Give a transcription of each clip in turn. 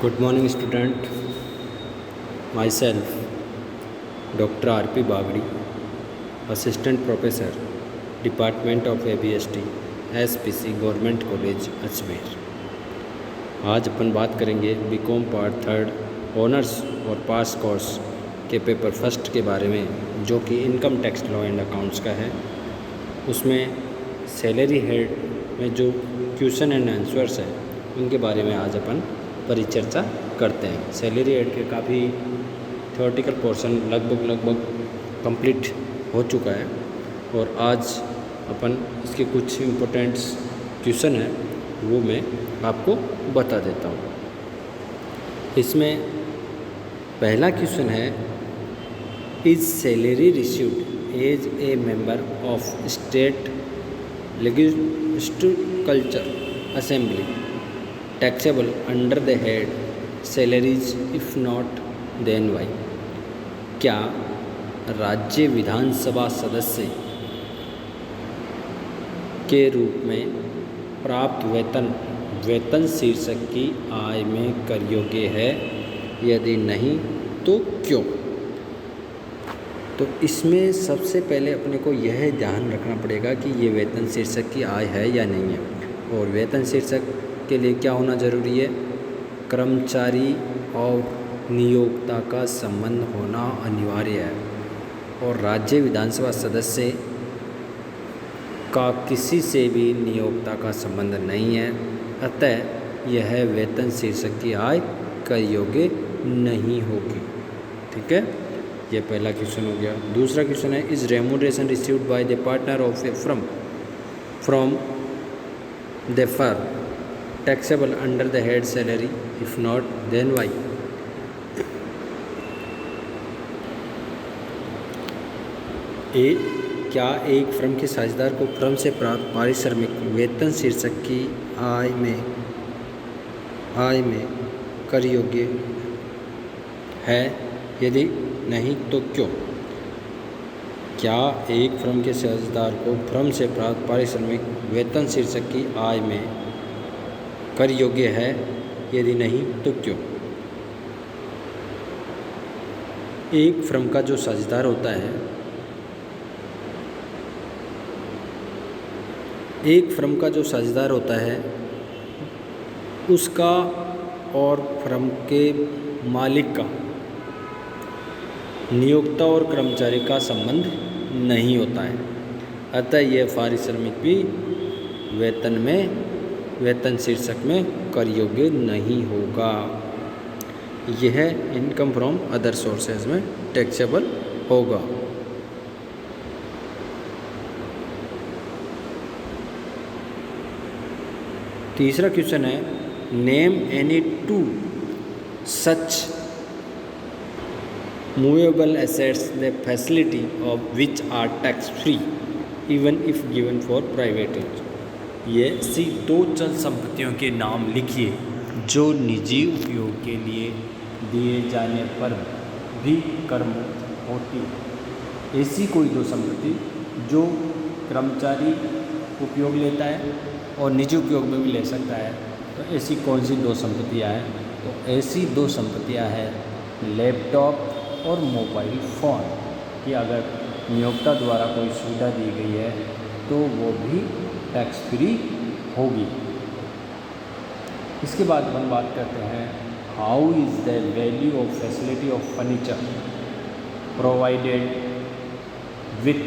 Good morning, student. Myself, Dr. R.P. Bagdi, Assistant Professor, Department of ABST, SPC government college Ajmer. आज अपन बात करेंगे BCom part third honours और पास course के paper first के बारे में, जो कि income tax law and accounts का है। उसमें सैलरी हेड में जो क्वेश्चन एंड आंसर्स है उनके बारे में आज अपन परिचर्चा करते हैं। सैलरी हेड के काफ़ी थ्योरेटिकल पोर्शन लगभग कंप्लीट हो चुका है और आज अपन इसके कुछ इम्पोर्टेंट्स क्वेश्चन हैं वो मैं आपको बता देता हूँ। इसमें पहला क्वेश्चन है, is salary received as a member of state legislature assembly taxable under the head salaries, if not then why? क्या राज्य विधानसभा सदस्य के रूप में प्राप्त वेतन शीर्षक की आय में कर योग्य है? यदि नहीं तो क्यों? तो इसमें सबसे पहले अपने को यह ध्यान रखना पड़ेगा कि ये वेतन शीर्षक की आय है या नहीं है। और वेतन शीर्षक के लिए क्या होना ज़रूरी है? कर्मचारी और नियोक्ता का संबंध होना अनिवार्य है और राज्य विधानसभा सदस्य का किसी से भी नियोक्ता का संबंध नहीं है, अतः यह वेतन शीर्षक की आय कर योग्य नहीं होगी। ठीक है, यह पहला क्वेश्चन हो गया। दूसरा क्वेश्चन है, is remuneration received by the partner of a firm from the firm taxable under the head salary, if not then why? क्या एक फर्म के साझेदार को फर्म से प्राप्त पारिश्रमिक वेतन शीर्षक की आय में कर योग्य है? यदि नहीं तो क्यों? क्या एक फर्म के साझेदार को फर्म से प्राप्त पारिश्रमिक वेतन शीर्षक की आय में कर योग्य है? यदि नहीं तो क्यों? एक फर्म का जो साझेदार होता है, उसका और फर्म के मालिक का नियोक्ता और कर्मचारी का संबंध नहीं होता है, अतः यह पारिश्रमिक भी वेतन शीर्षक में कर योग्य नहीं होगा। यह इनकम फ्रॉम अदर सोर्सेज में टैक्सेबल होगा। तीसरा क्वेश्चन है, name any two such movable assets the facility of which are tax free even if given for private use. ये ऐसी दो चल संपत्तियों के नाम लिखिए जो निजी उपयोग के लिए दिए जाने पर भी कर मुक्त होती है। ऐसी कोई दो संपत्ति जो कर्मचारी उपयोग लेता है और निजी उपयोग में भी ले सकता है, तो ऐसी कौन सी दो संपत्तियाँ हैं? तो ऐसी दो संपत्तियाँ हैं लैपटॉप और मोबाइल फ़ोन की अगर नियोक्ता द्वारा कोई सुविधा दी गई है तो वो भी टैक्स फ्री होगी। इसके बाद हम बात करते हैं, how is the value of facility of furniture provided with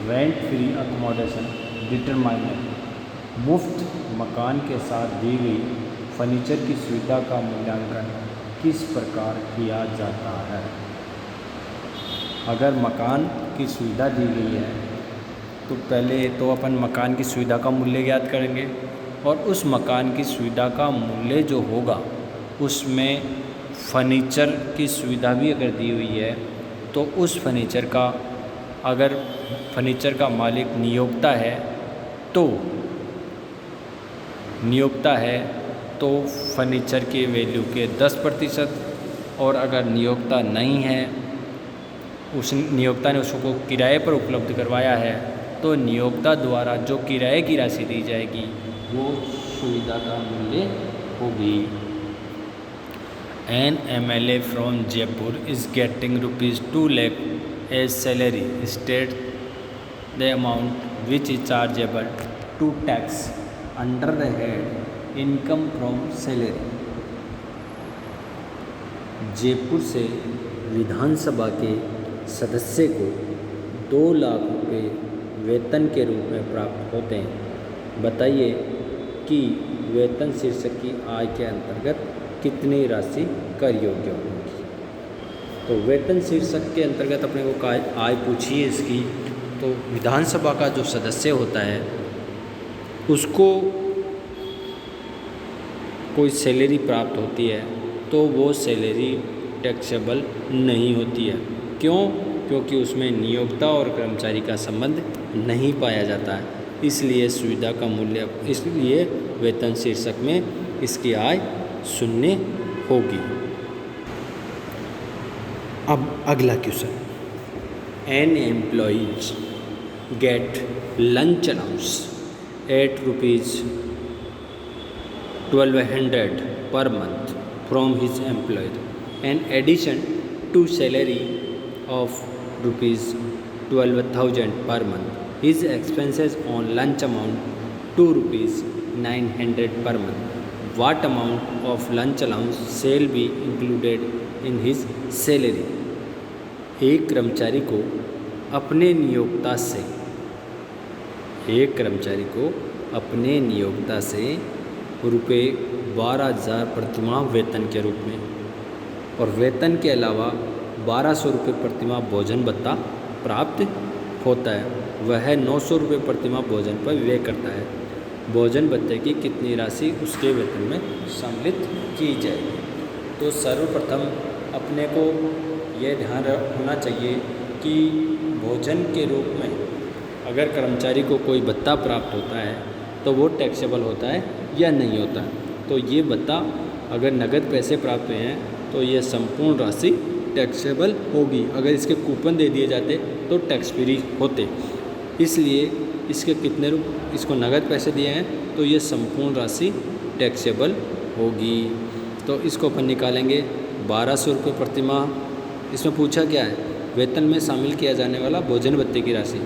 rent free accommodation determined. मुफ्त मकान के साथ दी गई फर्नीचर की सुविधा का मूल्यांकन किस प्रकार किया जाता है? अगर मकान की सुविधा दी गई है तो पहले तो अपन मकान की सुविधा का मूल्य ज्ञात करेंगे और उस मकान की सुविधा का मूल्य जो होगा उसमें फर्नीचर की सुविधा भी अगर दी हुई है तो उस फर्नीचर का, अगर फर्नीचर का मालिक नियोक्ता है तो फर्नीचर के वैल्यू के 10%, और अगर नियोक्ता नहीं है, उस नियोक्ता ने उसको किराए पर उपलब्ध करवाया है, तो नियोक्ता द्वारा जो किराए की राशि दी जाएगी वो सुविधा का मूल्य होगी। An MLA from Jaipur is getting rupees 2 lakh as salary. State the amount which is chargeable to tax under the head income from salary. Jaipur से विधानसभा के सदस्य को 2 लाख रुपए वेतन के रूप में प्राप्त होते हैं। बताइए कि वेतन शीर्षक की आय के अंतर्गत कितनी राशि कर योग्य होगी। तो वेतन शीर्षक के अंतर्गत अपने को आय पूछी है इसकी, तो विधानसभा का जो सदस्य होता है उसको कोई सैलरी प्राप्त होती है तो वो सैलरी टैक्सेबल नहीं होती है। क्यों? क्योंकि उसमें नियोक्ता और कर्मचारी का संबंध नहीं पाया जाता है, इसलिए सुविधा का मूल्य, इसलिए वेतन शीर्षक में इसकी आय शून्य होगी। अब अगला question, an employees get lunch allowance at ₹1200 per month from his employer, in addition to salary of ₹12,000 per month. His expenses on lunch amount to ₹900 per month. What amount of lunch allowance shall be included in his salary? एक कर्मचारी को अपने नियोक्ता से रुपये 12,000 प्रतिमाह वेतन के रूप में और वेतन के अलावा 1,200 रुपये प्रतिमाह भोजन भत्ता प्राप्त होता है। वह 900 रुपये प्रतिमाह भोजन पर व्यय करता है। भोजन भत्ते की कितनी राशि उसके वेतन में सम्मिलित की जाएगी? तो सर्वप्रथम अपने को यह ध्यान होना चाहिए कि भोजन के रूप में अगर कर्मचारी को कोई भत्ता प्राप्त होता है तो वो टैक्सेबल होता है या नहीं होता। तो ये भत्ता अगर नगद पैसे प्राप्त हुए हैं तो ये संपूर्ण राशि टैक्सेबल होगी। अगर इसके कूपन दे दिए जाते तो टैक्स फ्री होते। इसलिए इसके इसको नगद पैसे दिए हैं तो ये संपूर्ण राशि टैक्सेबल होगी। तो इसको अपन निकालेंगे 1,200 रुपये प्रतिमाह। इसमें पूछा क्या है? वेतन में शामिल किया जाने वाला भोजन भत्ते की राशि।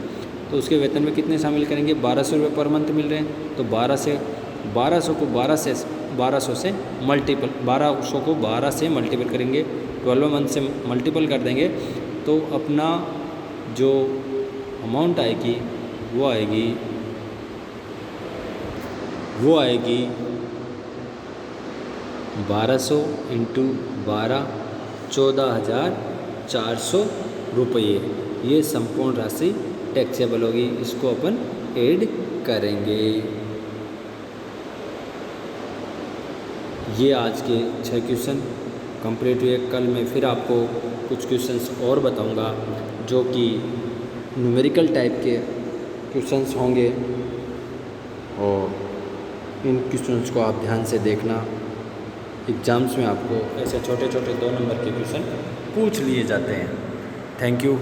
तो उसके वेतन में कितने शामिल करेंगे? 1,200 रुपये पर मंथ मिल रहे हैं, तो 1200 को 1200 से मल्टीपल करेंगे, 12 मंथ से मल्टीपल कर देंगे तो अपना जो अमाउंट आएगी वो आएगी 1200 × 12 14,400 रुपये। ये संपूर्ण राशि टैक्सेबल होगी। इसको अपन ऐड करेंगे। ये आज के 6 क्वेश्चन कंप्लीट हुए। कल मैं फिर आपको कुछ क्वेश्चंस और बताऊंगा जो कि न्यूमेरिकल टाइप के क्वेश्चंस होंगे और इन क्वेश्चंस को आप ध्यान से देखना। एग्ज़ाम्स में आपको ऐसे छोटे छोटे 2 नंबर के क्वेश्चन पूछ लिए जाते हैं। Thank you.